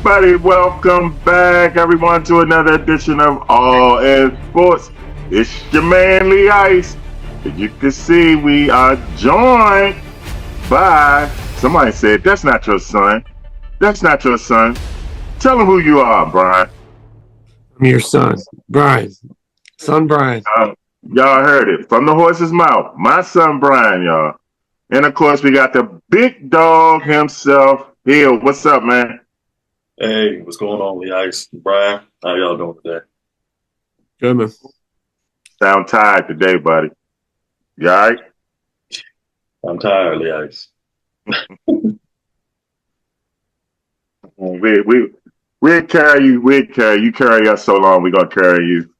everybody. Welcome back, everyone, to another edition of All in Sports. It's your man, Lee Ice. As you can see, we are joined by somebody said, that's not your son. That's not your son. Tell him who you are, Brian. I'm your son, Brian. Son Brian. Y'all heard it from the horse's mouth. My son, Brian, y'all. And, of course, we got the big dog himself, Hill. What's up, man? Hey, what's going on, Lee Ice? Brian, how y'all doing today? Good, man. Sound tired today, buddy. You all right? I'm tired, Lee Ice. We'll carry you. We'll carry you. Carry us so long, we're going to carry you.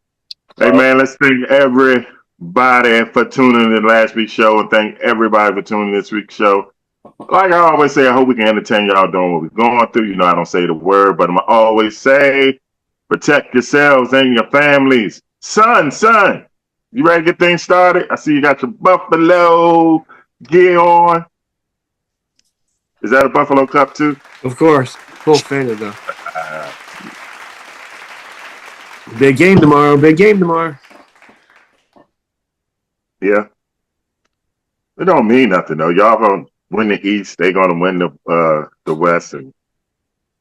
Hey, man, let's thank everybody for tuning in last week's show and thank everybody for tuning in this week's show. Like I always say, I hope we can entertain y'all doing what we're going through. You know, I don't say the word, but I'm always say, protect yourselves and your families. Son, you ready to get things started? I see you got your Buffalo gear on. Is that a Buffalo Cup too? Of course. Full fan of though. Big game tomorrow. Yeah. It don't mean nothing though. Y'all gonna win the East. They gonna win the West, and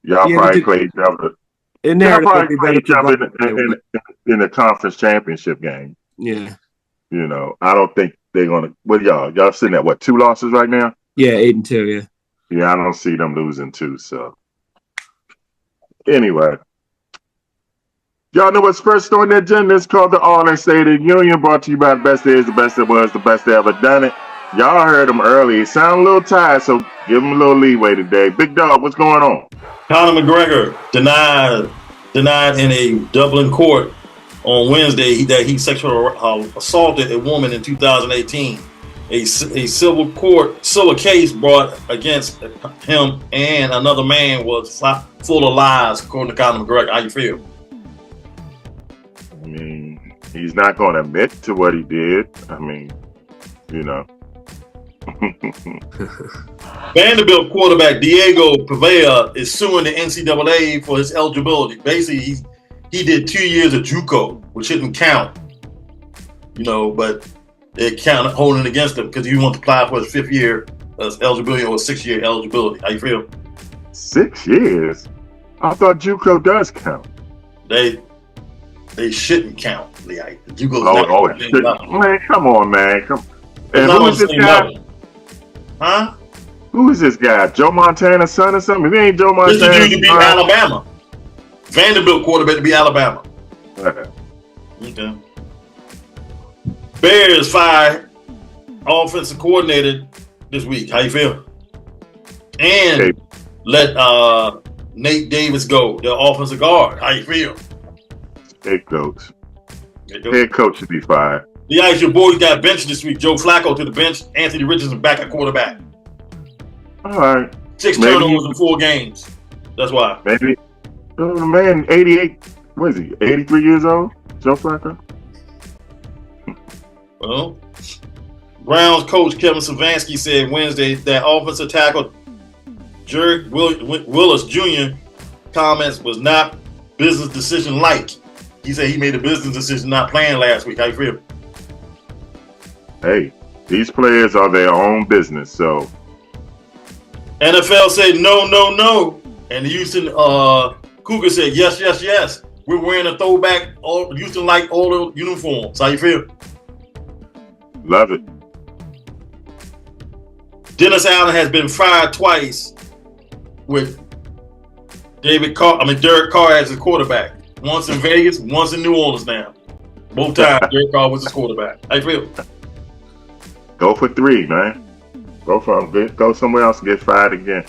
y'all probably play each other. In y'all probably play each other in the conference championship game. Yeah. You know, I don't think they're gonna. What y'all sitting at? What, 2 losses right now? Yeah, 8-2. Yeah. Yeah, I don't see them losing 2. So anyway. Y'all know what's first on the agenda? It's called the All-In State of the Union, brought to you by the best is, the best that was, the best that ever done it. Y'all heard him early. He sound a little tired, so give him a little leeway today. Big dog, what's going on? Conor McGregor denied in a Dublin court on Wednesday that he sexually assaulted a woman in 2018. A civil case brought against him and another man was full of lies, according to Conor McGregor. How you feel? I mean, he's not going to admit to what he did. I mean, you know. Vanderbilt quarterback Diego Pavea is suing the NCAA for his eligibility. Basically, he did 2 years of JUCO, which shouldn't count, you know, but it counted holding against him because he wanted to apply for his 5th year eligibility or 6-year eligibility. How you feel? 6 years? I thought JUCO does count. They shouldn't count. Like, Man, come on, man. And who is this guy? Level. Huh? Who is this guy? Joe Montana's son or something? If he ain't Joe Montana's son. This dude to beat Alabama. Vanderbilt quarterback to beat Alabama. Okay. Bears fired offensive coordinator this week. How you feel? And let Nate Davis go, the offensive guard. How you feel? Head coach should be fired. Yeah, your boys got benched this week. Joe Flacco to the bench. Anthony Richardson back at quarterback. All right. 6 turnovers in 4 games. That's why. Maybe. Man, 88. What is he? 83 years old? Joe Flacco? Well, Browns coach Kevin Stefanski said Wednesday that offensive tackle Jared Willis Jr. comments was not business decision like. He said he made a business decision not playing last week. How you feel? Hey, these players are their own business, so. NFL said no. And the Houston Cougars said yes. We're wearing a throwback Houston-like old uniforms. How you feel? Love it. Dennis Allen has been fired twice with Derek Carr as his quarterback. Once in Vegas, once in New Orleans now. Both times, Derek Carr was his quarterback. How you feel? Go for 3, man. Go somewhere else and get fired again.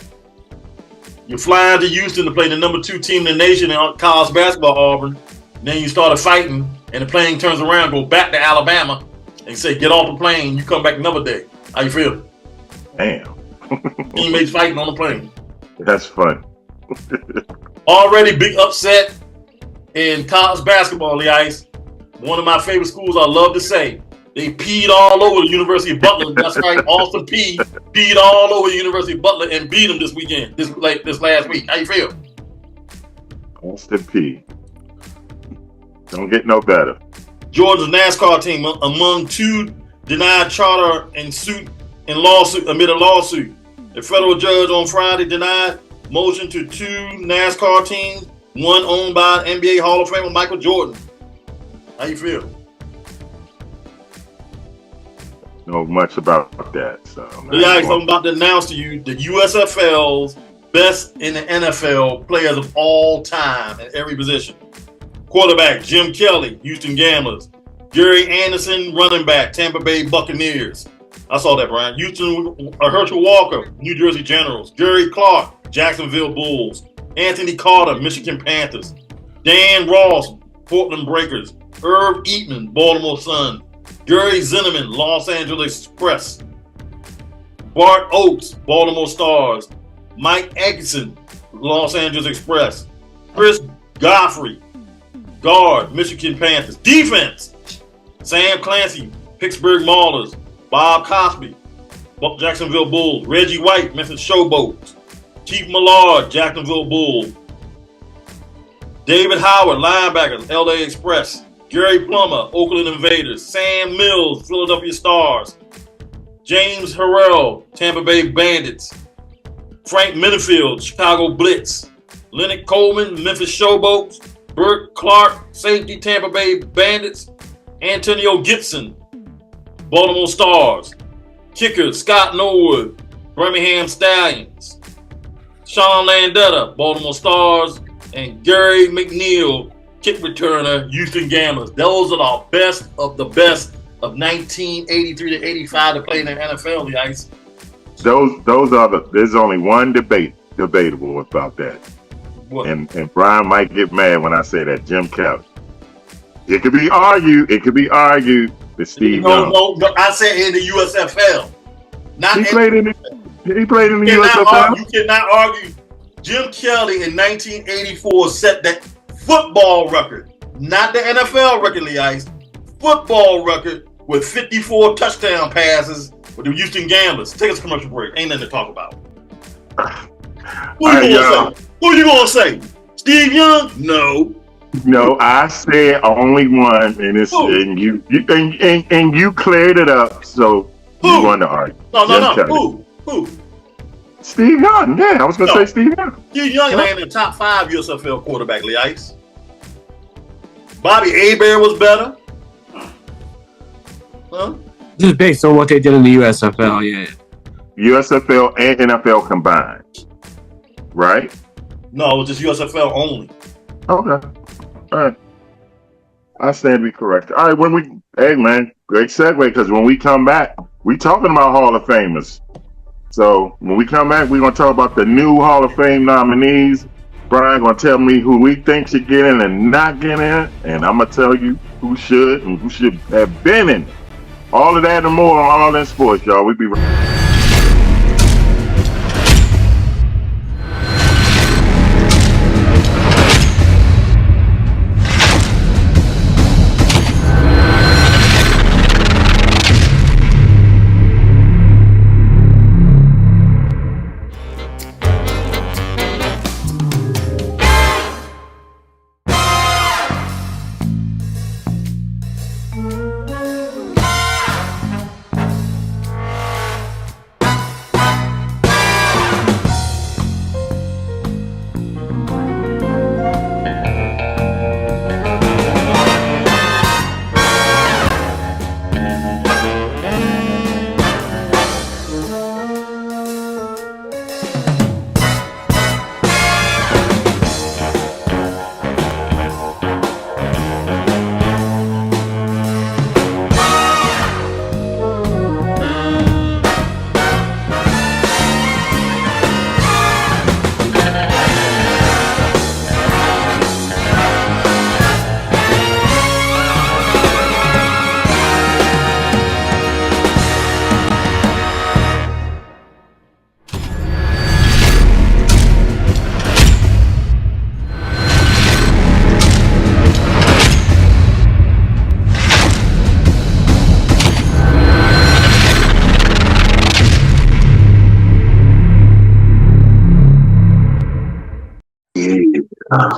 You're flying to Houston to play the number 2 team in the nation in college basketball, Auburn. Then you started fighting, and the plane turns around, go back to Alabama, and say, get off the plane, you come back another day. How you feel? Damn. Teammates fighting on the plane. That's fun. Already big upset in college basketball, the Ice. One of my favorite schools I love to say. They peed all over the University of Butler. That's right, Austin peed all over the University of Butler and beat them this weekend, this last week. How you feel? Austin P. Don't get no better. Georgia's NASCAR team among two denied charter and suit and lawsuit amid a lawsuit. A federal judge on Friday denied motion to two NASCAR teams, one owned by NBA Hall of Famer Michael Jordan. How you feel? Know much about that. So I'm about to announce to you the USFL's best in the NFL players of all time in every position. Quarterback Jim Kelly, Houston Gamblers. Gary Anderson, running back, Tampa Bay Buccaneers. I saw that, Brian. Herschel Walker, New Jersey Generals. Gary Clark, Jacksonville Bulls. Anthony Carter, Michigan Panthers. Dan Ross, Portland Breakers. Irv Eatman, Baltimore Sun. Gary Zinnemann, Los Angeles Express. Bart Oates, Baltimore Stars. Mike Atkinson, Los Angeles Express. Chris Godfrey, guard, Michigan Panthers. Defense, Sam Clancy, Pittsburgh Maulers. Bob Cosby, Jacksonville Bulls. Reggie White, Memphis Showboats. Keith Millard, Jacksonville Bulls. David Howard, linebackers, LA Express. Gary Plummer, Oakland Invaders. Sam Mills, Philadelphia Stars. James Harrell, Tampa Bay Bandits. Frank Minifield, Chicago Blitz. Leonard Coleman, Memphis Showboats. Burt Clark, safety, Tampa Bay Bandits. Antonio Gibson, Baltimore Stars. Kicker, Scott Norwood, Birmingham Stallions. Sean Landetta, Baltimore Stars. And Gary McNeil, kick returner, Houston Gamblers. Those are the best of 1983 to 85 to play in the NFL, the Ice. Those are there's only one debatable about that. What? And Brian might get mad when I say that, Jim Kelly. It could be argued that Steve Young. No, I said in the USFL. Not he played in the USFL. You cannot argue. Jim Kelly in 1984 set that football record, not the NFL record, Lee Ice. Football record with 54 touchdown passes with the Houston Gamblers. Take us a commercial break. Ain't nothing to talk about. Who you gonna say? Steve Young? No, I said only one, and it's and you cleared it up. So you won the argument. No. Who? Steve Young. Yeah, I was gonna say Steve Young. Steve Young ain't in the top 5 USFL quarterback, Lee Ice. Bobby Hebert was better. Huh? Just based on what they did in the USFL, yeah. USFL and NFL combined, right? No, it was just USFL only. Okay. All right. I stand to be corrected. All right, hey man, great segue, because when we come back, we talking about Hall of Famers. So when we come back, we're gonna talk about the new Hall of Fame nominees. Brian gonna tell me who we think should get in and not get in, and I'm gonna tell you who should and who should have been in. All of that and more on All In Sports, y'all. We be right.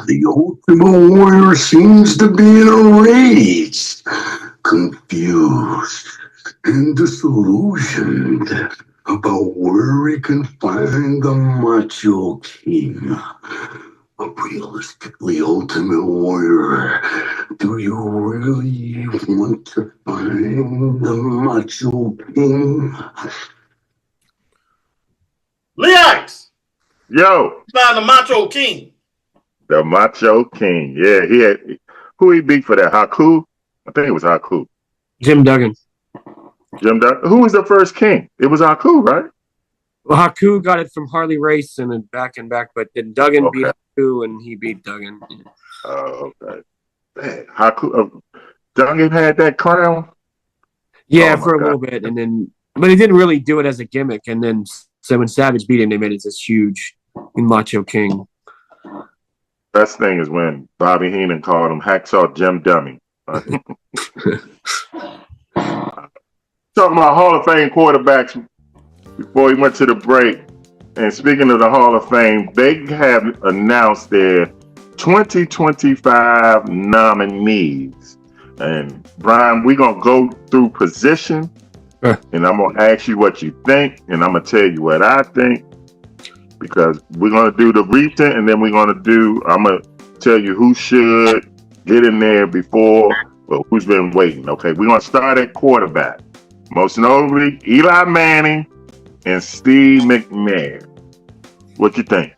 The Ultimate Warrior seems to be in a rage, confused and disillusioned about where he can find the Macho King. But realistically, Ultimate Warrior, do you really want to find the Macho King? Leox, Yo, find the Macho King. the Macho King. Yeah, he had who he beat for that? Haku? I think it was Haku. Jim Duggan. Jim Duggan. Who was the first king? It was Haku, right? Well, Haku got it from Harley Race and then back and back, but then Duggan beat Haku and he beat Duggan. Oh, okay. Man, Haku, Duggan had that crown. Yeah, for a little bit, and then but he didn't really do it as a gimmick. And then so when Savage beat him, they made it this huge Macho King. Best thing is when Bobby Heenan called him Hacksaw Jim Dummy. Talking about Hall of Fame quarterbacks before we went to the break. And speaking of the Hall of Fame, they have announced their 2025 nominees. And Brian, we're going to go through position. And I'm going to ask you what you think. And I'm going to tell you what I think. Because we're going to do the recent. And then I'm going to tell you who should get in there before. Well, who's been waiting. Okay, we're going to start at quarterback. Most notably, Eli Manning and Steve McNair. What you think?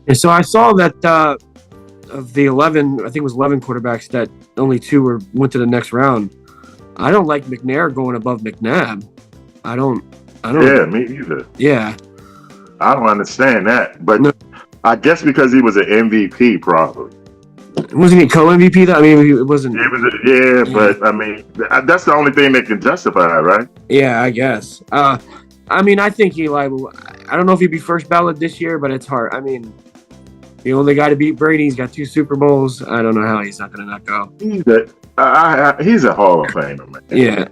And so I saw that of the 11, I think it was 11 quarterbacks, that only 2 went to the next round. I don't like McNair going above McNabb. I don't. Yeah, me either. Yeah. I don't understand that. But no. I guess because he was an MVP, probably. Wasn't he co-MVP though? I mean, it wasn't. But I mean, that's the only thing that can justify it, right? Yeah, I guess. I mean, I think Eli will. I don't know if he'd be first ballot this year, but it's hard. I mean, the only guy to beat Brady, he's got 2 Super Bowls. I don't know how he's not going to not go. He's a Hall of Famer, man. Yeah.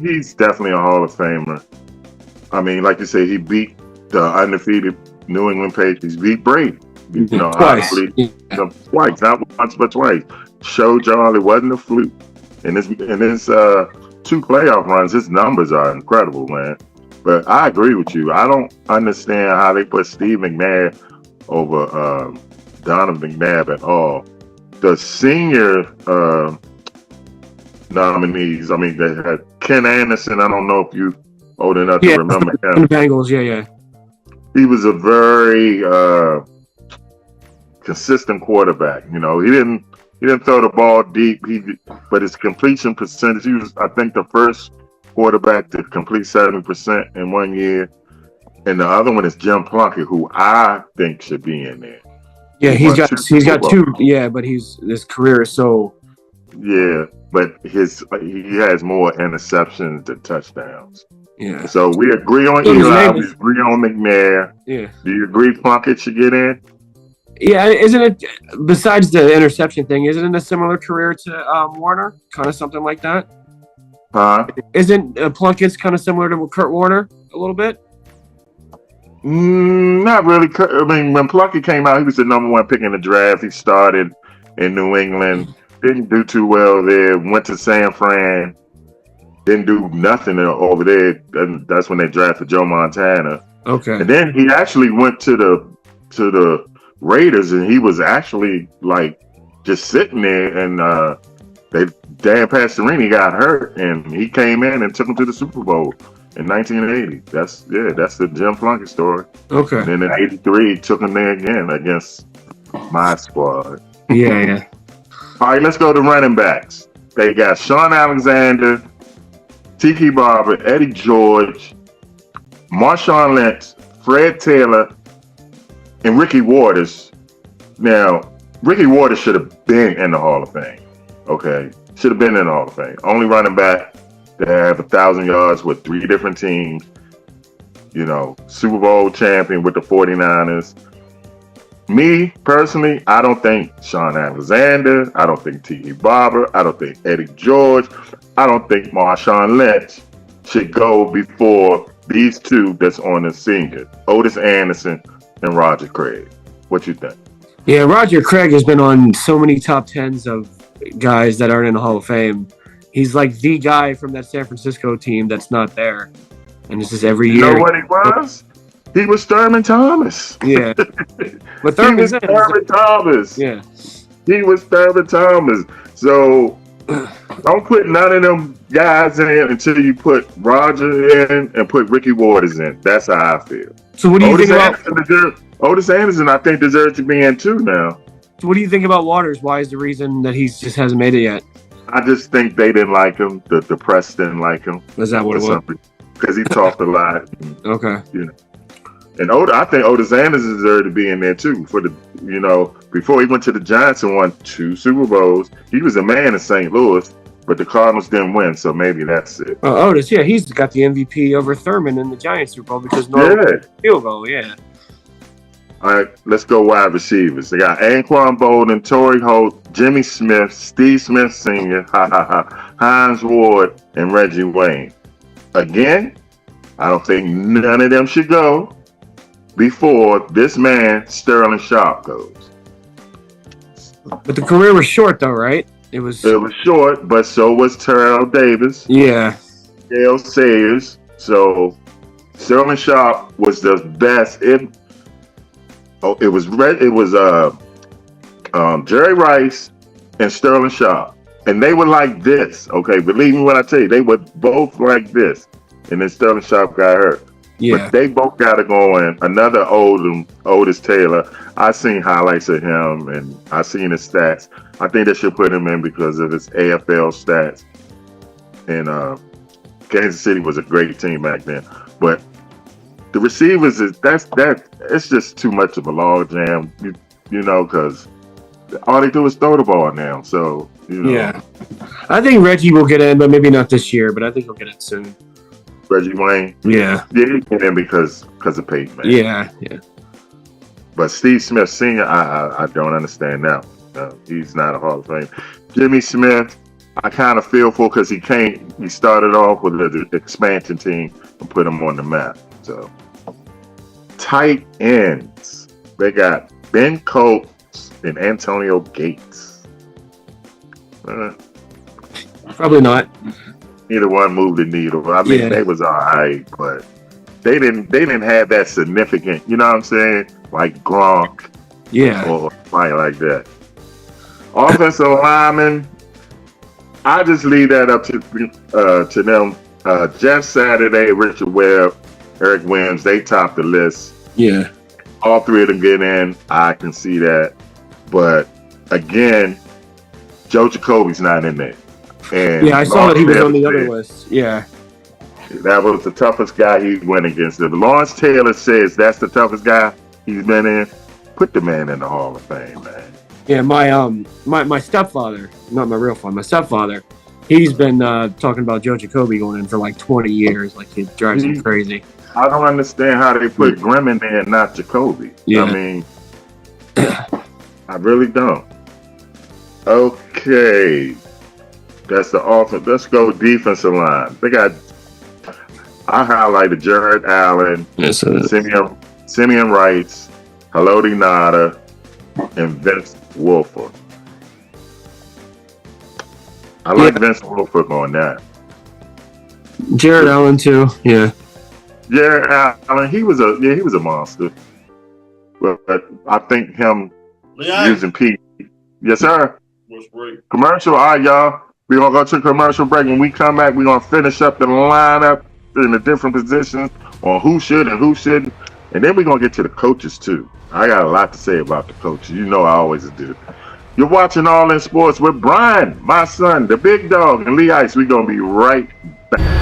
He's definitely a Hall of Famer. I mean, like you say, he beat the undefeated New England Patriots. Beat Brady. Twice. Twice, not once but twice. Showed y'all it wasn't a fluke. In his 2 playoff runs, his numbers are incredible, man. But I agree with you. I don't understand how they put Steve McNair over Donovan McNabb at all. The senior nominees, I mean, they had Ken Anderson. I don't know if you old enough to remember him. The Bengals, yeah. He was a very consistent quarterback. He didn't throw the ball deep. But his completion percentage, he was, I think, the first quarterback to complete 70% in 1 year. And the other one is Jim Plunkett, who I think should be in there. Yeah, he's got 2. Yeah, but his career is so. Yeah, but he has more interceptions than touchdowns. Yeah. So we agree on Eli. We agree on McNair. Yeah. Do you agree Plunkett should get in? Yeah, isn't it, besides the interception thing, isn't it a similar career to Warner? Kind of something like that? Huh? Isn't Plunkett's kind of similar to Kurt Warner a little bit? Not really. I mean, when Plunkett came out, he was the number 1 pick in the draft. He started in New England. Didn't do too well there. Went to San Fran. Didn't do nothing over there. And that's when they drafted Joe Montana. Okay. And then he actually went to the Raiders, and he was actually like just sitting there, and Dan Pastorini got hurt, and he came in and took him to the Super Bowl in 1980. That's the Jim Plunkett story. Okay. And then in '83, took him there again against my squad. Yeah. All right, let's go to running backs. They got Sean Alexander, Tiki Barber, Eddie George, Marshawn Lynch, Fred Taylor, and Ricky Waters. Now, Ricky Waters should have been in the Hall of Fame. Okay? Should have been in the Hall of Fame. Only running back to have 1,000 yards with 3 different teams. Super Bowl champion with the 49ers. Me, personally, I don't think Sean Alexander. I don't think Tiki Barber. I don't think Eddie George. I don't think Marshawn Lynch should go before these 2 that's on the senior. Otis Anderson and Roger Craig. What you think? Yeah, Roger Craig has been on so many top tens of guys that aren't in the Hall of Fame. He's like the guy from that San Francisco team that's not there. And this is every You know year. what he was? He was Thurman Thomas. Yeah. But He was Thurman's in. Thurman Thomas. Yeah. He was Thurman Thomas. So don't put none of them guys in until you put Roger in and put Ricky Waters in. That's how I feel. So what do you think about Otis Anderson, I think, deserves to be in too now. So what do you think about Waters? Why is the reason that he just hasn't made it yet? I just think they didn't like him. The press didn't like him. Is that what it was? Because he talked a lot. Okay. And I think Otis Anderson deserved to be in there too. Before he went to the Giants and won 2 Super Bowls, he was a man in St. Louis, but the Cardinals didn't win, so maybe that's it. Otis, yeah, he's got the MVP over Thurman in the Giants Super Bowl because field goal, yeah. All right, let's go wide receivers. They got Anquan Bolden, Torrey Holt, Jimmy Smith, Steve Smith Sr., Hines Ward, and Reggie Wayne. Again, I don't think none of them should go before this man, Sterling Sharp, goes. But the career was short, though, right? It was short, but so was Terrell Davis. Yeah. Dale Sayers. So Sterling Sharp was the best. It was Jerry Rice and Sterling Sharp, and they were like this. Okay, believe me when I tell you, they were both like this. And then Sterling Sharp got hurt. Yeah. But they both got to go in. Another Otis Taylor. I seen highlights of him, and I seen his stats. I think they should put him in because of his AFL stats. And Kansas City was a great team back then, but the receivers it's just too much of a log jam, because all they do is throw the ball now. So yeah, I think Reggie will get in, but maybe not this year. But I think he'll get it soon. Reggie Wayne, yeah, he get in because of Peyton Manning. Yeah. But Steve Smith Sr., I don't understand now. He's not a Hall of Fame. Jimmy Smith, I kind of feel for because he started off with the expansion team and put him on the map. So tight ends, they got Ben Coates and Antonio Gates. Probably not. Neither one moved the needle. I mean, they was all right, but they didn't have that significant, you know what I'm saying? Like Gronk, or somebody like that. Offensive lineman, I just leave that up to them. Jeff Saturday, Richard Webb, Eric Williams, they top the list. Yeah. All 3 of them get in. I can see that. But again, Joe Jacoby's not in there. And I saw that he was on the other list. Yeah. That was the toughest guy he went against. If Lawrence Taylor says that's the toughest guy he's been in, put the man in the Hall of Fame, man. Yeah, my stepfather, not my real father, my stepfather, he's been talking about Joe Jacoby going in for like 20 years. Like, it drives him crazy. I don't understand how they put Grimm in there and not Jacoby. Yeah. I mean, I really don't. Okay. That's the offense. Let's go defensive line. I highlighted Jared Allen, Simeon Wright, Haloti Ngata, and Vince Wilfork. I like Vince Wilfork on that. Jared Allen too. Yeah. Jared Allen, he was a monster. But I think him using Pete. Yes, sir. Was great. Commercial, all right, y'all. We're going to go to a commercial break. When we come back, we're going to finish up the lineup in the different positions on who should and who shouldn't. And then we're going to get to the coaches, too. I got a lot to say about the coaches. You know I always do. You're watching All In Sports with Brian, my son, the big dog, and Lee Ice. We're going to be right back.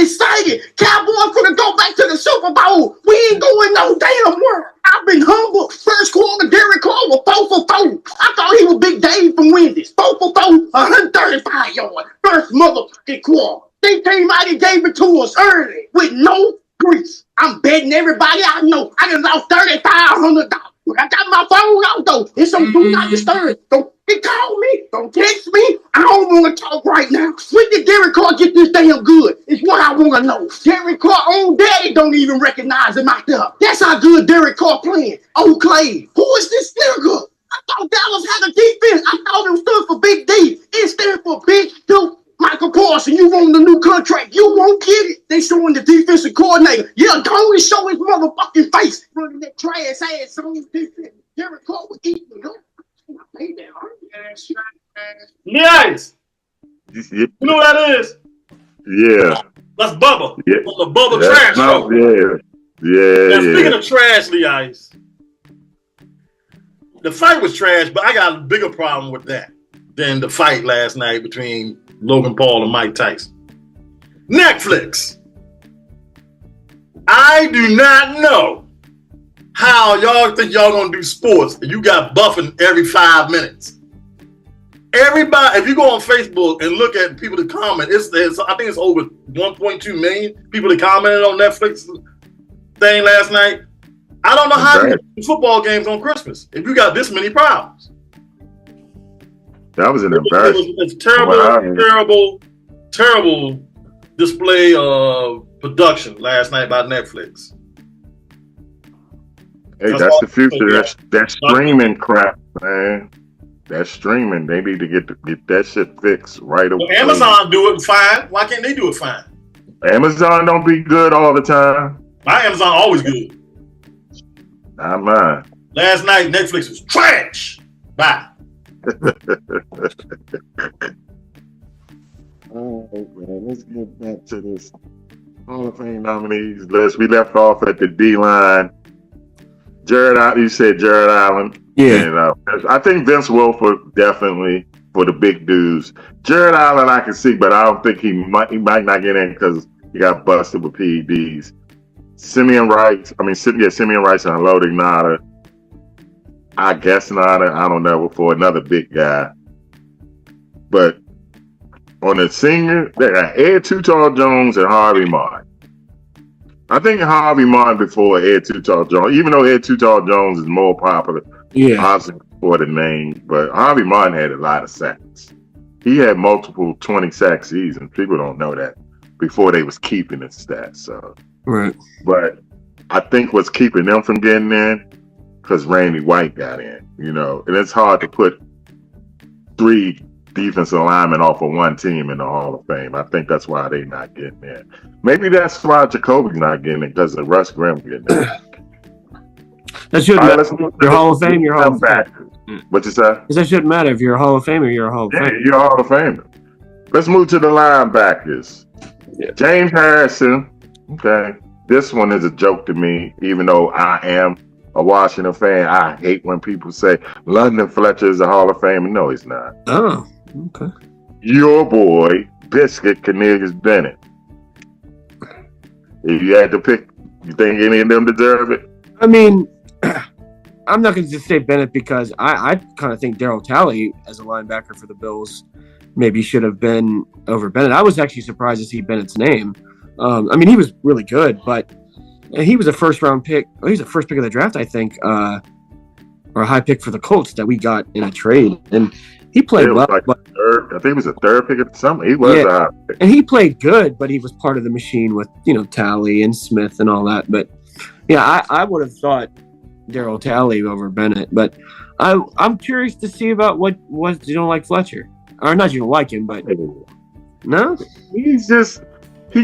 excited. Cowboys gonna go back to the Super Bowl. We ain't going no damn where. I've been humble. First quarter, Derek Carr was 4 for 4. I thought he was Big Dave from Wendy's. 4 for 4, 135 yards. First motherfucking quarter. They came out and gave it to us early with no grease. I'm betting everybody I know. I done lost $3,500. I got my phone out though. It's some do not disturb. Don't call me. Don't text me. I don't want to talk right now. When did Derek Carr get this damn good? It's what I want to know. Derek Carr own daddy don't even recognize him out there. That's how good Derek Carr playing. Oh, Clay. Who is this nigga? I thought Dallas had a defense. I thought it stood for Big D. It stood for Big Duke. Michael Parsons, you want the new contract. You won't get it. They showing the defensive coordinator. Yeah, go and show his motherfucking face. Running that trash ass on his defense. Derek Carr was eating it up. Nice. You know what that is? Yeah. That's Bubba. Yeah. On the Bubba Trash Show. Now, speaking of trash, Lee Ice, the fight was trash, but I got a bigger problem with that than the fight last night between Logan Paul and Mike Tyson. Netflix. I do not know how y'all think y'all gonna do sports and you got buffing every 5 minutes. Everybody, if you go on Facebook and look at people that comment, I think it's over 1.2 million people that commented on Netflix thing last night. I don't know how you do football games on Christmas if you got this many problems. That was an embarrassment. It's terrible display of production last night by Netflix. Hey, that's the future. That streaming crap, man. That streaming, they need to get that shit fixed right away. Well, Amazon do it fine. Why can't they do it fine? Amazon don't be good all the time. My Amazon always good. Not mine. Last night, Netflix was trash. Bye. All right, man. Let's get back to this Hall of Fame nominees list. We left off at the D line. You said Jared Allen. Yeah. And, I think Vince Wilfork definitely for the big dudes. Jared Allen I can see, but I don't think he might not get in because he got busted with PEDs. Simeon Rice and Haloti Ngata. I guess Ngata, I don't know, for another big guy. But on the senior, they got Ed Too Tall Jones and Harvey Martin. I think Harvey Martin before Ed Too Tall Jones, even though Ed Too Tall Jones is more popular, obviously for the name, but Harvey Martin had a lot of sacks. He had multiple 20-sack seasons. People don't know that before they was keeping his stats. So, right. But I think what's keeping them from getting in, because Randy White got in, and it's hard to put 3 defensive linemen off of one team in the Hall of Fame. I think that's why they not getting in. Maybe that's why Jacoby's not getting in, because of Russ Grimm getting in. That shouldn't matter. Your Hall of Fame, you're Hall of Fame. What you say? Because that shouldn't matter. If you're a Hall of Famer, you're a Hall of Famer. Yeah, you're a Hall of Famer. Let's move to the linebackers. Yeah. James Harrison. Okay. This one is a joke to me, even though I am a Washington fan. I hate when people say London Fletcher is a Hall of Famer. No, he's not. Oh, okay. Your boy, Biscuit Cornelius Bennett. If you had to pick, you think any of them deserve it? I mean, I'm not going to just say Bennett because I kind of think Darryl Talley as a linebacker for the Bills maybe should have been over Bennett. I was actually surprised to see Bennett's name. I mean, he was really good, but he was a first-round pick. Well, he was the first pick of the draft, I think, or a high pick for the Colts that we got in a trade. And he played well. Like I think it was a third pick or something. He was a high pick. And he played good, but he was part of the machine with, Talley and Smith and all that. But, yeah, I would have thought Darryl Talley over Bennett. But I'm curious to see about what you don't like Fletcher. Or not you don't like him, but no? He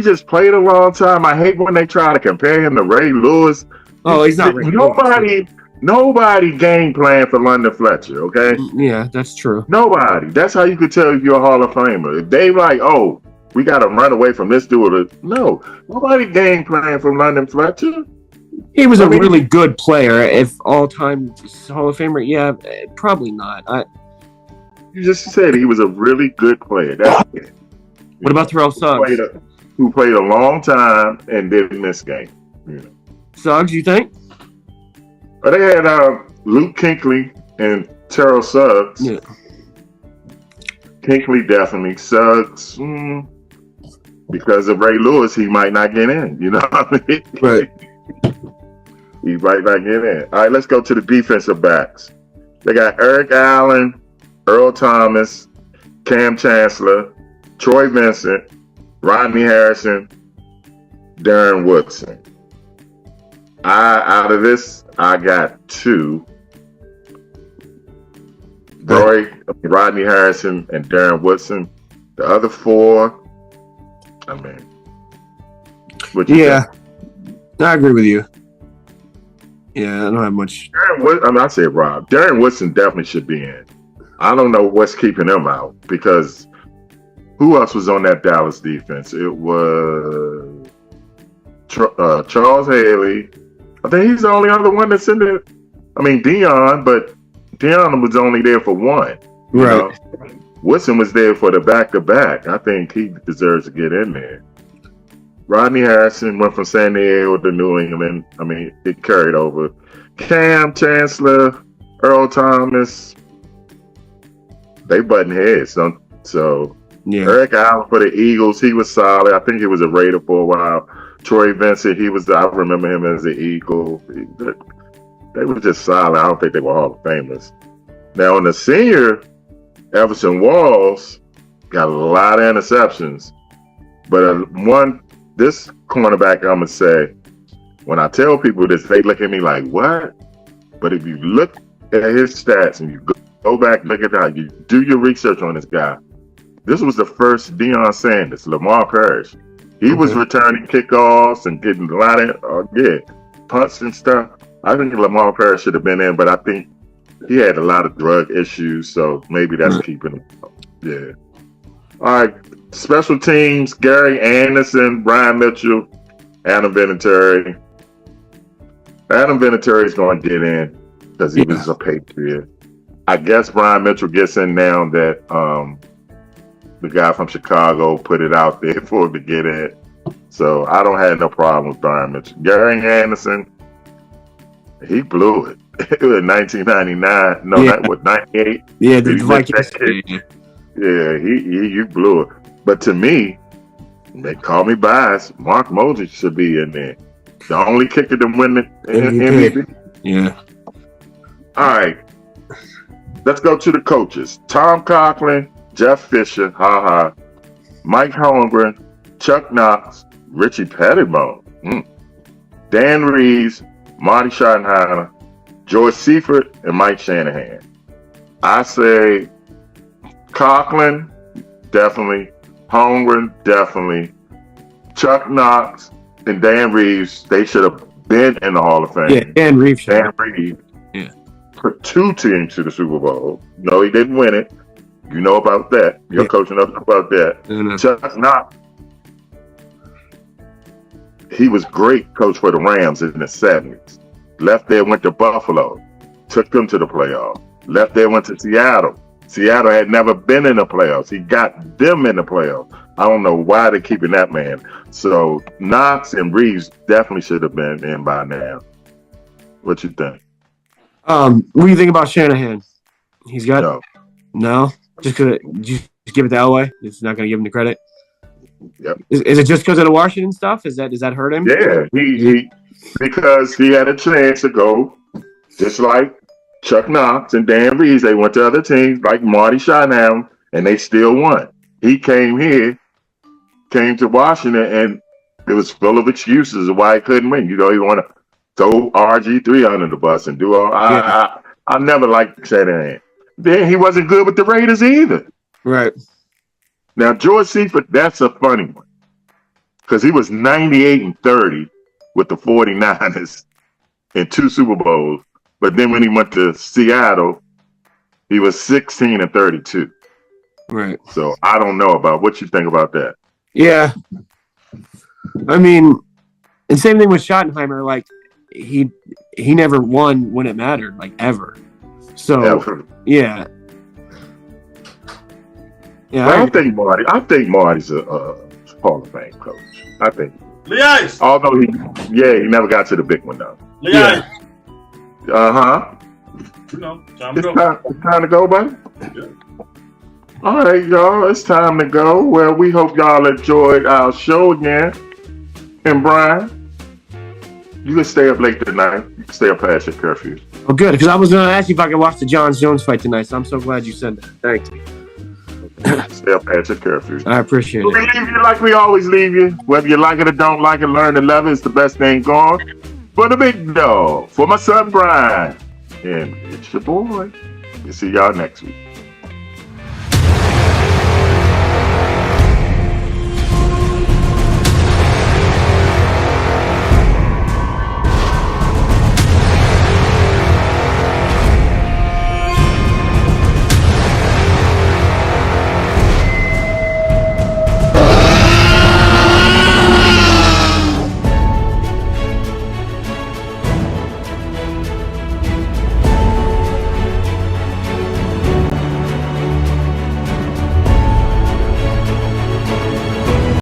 just played a long time. I hate when they try to compare him to Ray Lewis. Oh, he's not Ray Lewis. Nobody game plan for London Fletcher, okay? Yeah, that's true. Nobody. That's how you could tell if you're a Hall of Famer. If they like, oh, we got to run away from this dude. No, nobody game plan for London Fletcher. He was a really good player. If all-time Hall of Famer, yeah, probably not. You just said he was a really good player. That's it. What about Terrell Suggs? who played a long time and didn't miss game. You know. Suggs, you think? But they had Luke Kuechly and Terrell Suggs. Yeah. Kuechly definitely. Suggs, because of Ray Lewis, he might not get in. You know what I mean? Right. He might not get in. All right, let's go to the defensive backs. They got Eric Allen, Earl Thomas, Cam Chancellor, Troy Vincent, Rodney Harrison, Darren Woodson. Out of this, I got 2. Rodney Harrison, and Darren Woodson. The other 4, I mean, what you think? I agree with you. Yeah, I don't have much. I say Rob. Darren Woodson definitely should be in. I don't know what's keeping him out because who else was on that Dallas defense? It was Charles Haley. I think he's the only other one that's in there. I mean, Dion, but Dion was only there for 1. You know? Woodson was there for the back-to-back. I think he deserves to get in there. Rodney Harrison went from San Diego to New England. I mean, it carried over. Cam Chancellor, Earl Thomas, they button heads. So Eric Allen for the Eagles, he was solid. I think he was a Raider for a while. Troy Vincent, I remember him as an Eagle. They were just solid. I don't think they were Hall of Famers. Now, on the senior, Everson Walls got a lot of interceptions. But this cornerback, I'm going to say, when I tell people this, they look at me like, what? But if you look at his stats and you go back, look at that, you do your research on this guy. This was the first Deion Sanders, Lamar Parrish. He was returning kickoffs and getting a lot of punts and stuff. I think Lamar Parrish should have been in, but I think he had a lot of drug issues, so maybe that's keeping him. Yeah. All right. Special teams, Gary Anderson, Brian Mitchell, Adam Vinatieri. Adam Vinatieri is going to get in because he was a Patriot. I guess Brian Mitchell gets in now that the guy from Chicago put it out there for him to get in. So I don't have no problem with Brian Mitchell. Gary Anderson, he blew it. It was 1999. No, that was 98. Yeah, the Vikings. Yeah, he blew it. But to me, they call me biased. Mark Moses should be in there. The only kicker to win the MVP. Yeah. All right. Let's go to the coaches. Tom Coughlin, Jeff Fisher, Mike Holmgren, Chuck Knox, Richie Pettibone, Dan Reeves, Marty Schottenheimer, George Seifert, and Mike Shanahan. I say Coughlin, definitely. Holmgren, definitely. Chuck Knox and Dan Reeves, they should have been in the Hall of Fame. Yeah, Dan Reeves. Dan Reeves put 2 teams to the Super Bowl. No, he didn't win it. You know about that. Your coach knows about that. Chuck Knox, he was great coach for the Rams in the 70s. Left there, went to Buffalo. Took them to the playoffs. Left there, went to Seattle. Seattle had never been in the playoffs. He got them in the playoffs. I don't know why they're keeping that man. So Knox and Reeves definitely should have been in by now. What you think? What do you think about Shanahan? He's got no. Just give it to Elway. It's not going to give him the credit. Yep. Is it just because of the Washington stuff? Does that hurt him? Yeah, he because he had a chance to go, just like Chuck Knox and Dan Reeves. They went to other teams like Marty Schottenheimer, and they still won. He came to Washington, and it was full of excuses of why he couldn't win. You know, he want to throw RG3 under the bus and do all. I never liked Shanahan. Then he wasn't good with the Raiders either. Right. Now, George Seifert, that's a funny one. Because he was 98-30 with the 49ers in 2 Super Bowls. But then when he went to Seattle, he was 16-32. Right. So I don't know about what you think about that. Yeah. I mean, and same thing with Schottenheimer. Like, he never won when it mattered, like, ever. So, yeah. I think Marty's Hall of Fame coach. I think. Lee Ice. Although he never got to the big one though. Lee Yeah. Ice. Time Time to go. It's time to go, buddy. Yeah. All right, y'all. It's time to go. Well, we hope y'all enjoyed our show again. And Brian, you can stay up late tonight. You can stay up past your curfew. Oh, good, because I was going to ask you if I could watch the John Jones fight tonight, so I'm so glad you said that. Thank you. Stay up past your curfew. I appreciate We it. leave you like we always leave you. Whether you like it or don't like it, learn to love it. It's the best thing going. For the big dog, for my son Brian, and it's your boy. We'll see y'all next week.